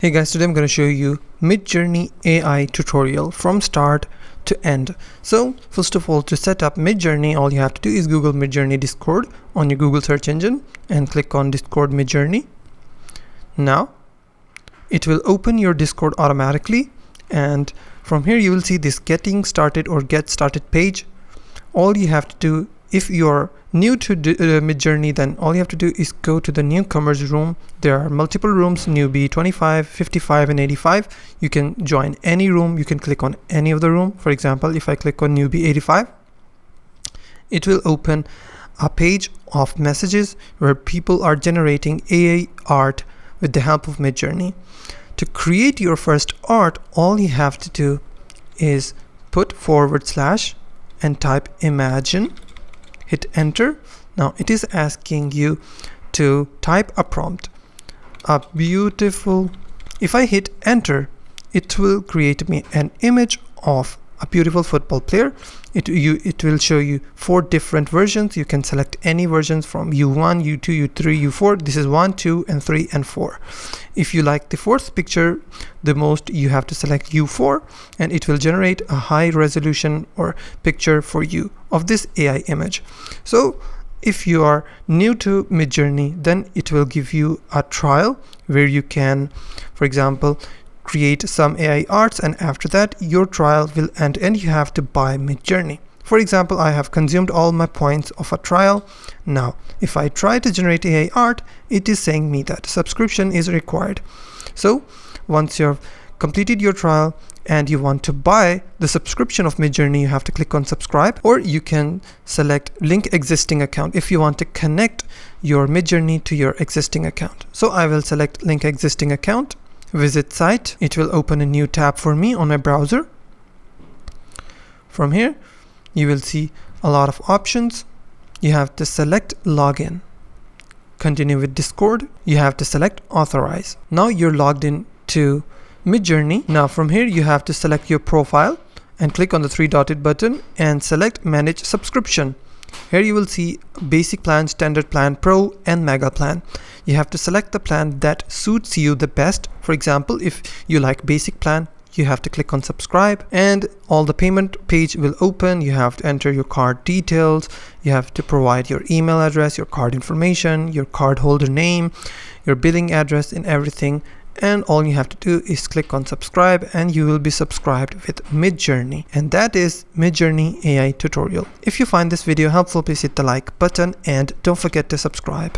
Hey guys, today I'm going to show you Midjourney AI tutorial from start to end. So first of all, to set up Midjourney, all you have to do is Google Midjourney Discord on your Google search engine and click on Discord Midjourney. Now it will open your Discord automatically, and from here you will see this getting started or get started page. All you have to do, if you're new to Midjourney, then all you have to do is go to the newcomers room. There are multiple rooms, newbie 25, 55 and 85. You can join any room. You can click on any of the room. For example, if I click on newbie 85, it will open a page of messages where people are generating AI art with the help of Midjourney. To create your first art, all you have to do is put / and type imagine. Hit enter. Now it is asking you to type a prompt. If I hit enter, it will create me an image of a beautiful football player. It will show you 4 different versions. You can select any versions from U1, U2, U3, U4. This is 1, 2, and 3, and 4. If you like the 4th picture the most, you have to select U4, and it will generate a high resolution or picture for you of this AI image. So if you are new to Midjourney, then it will give you a trial where you can, for example, create some AI arts, and after that your trial will end and you have to buy Midjourney. For example, I have consumed all my points of a trial. Now if I try to generate AI art, it is saying me that subscription is required. So once you've completed your trial and you want to buy the subscription of Midjourney, you have to click on subscribe, or you can select link existing account if you want to connect your Midjourney to your existing account. So I will select link existing account. Visit site. It will open a new tab for me on my browser. From here you will see a lot of options. You have to select login, continue with Discord. You have to select authorize. Now you're logged in to Midjourney. Now from here you have to select your profile and click on the 3-dotted button and select manage subscription. Here you will see basic plan, standard plan, pro and mega plan. You have to select the plan that suits you the best. For example, if you like basic plan, you have to click on subscribe and all the payment page will open. You have to enter your card details. You have to provide your email address, your card information, your card holder name, your billing address and everything. And all you have to do is click on subscribe and you will be subscribed with Midjourney. And that is Midjourney AI tutorial. If you find this video helpful, please hit the like button and don't forget to subscribe.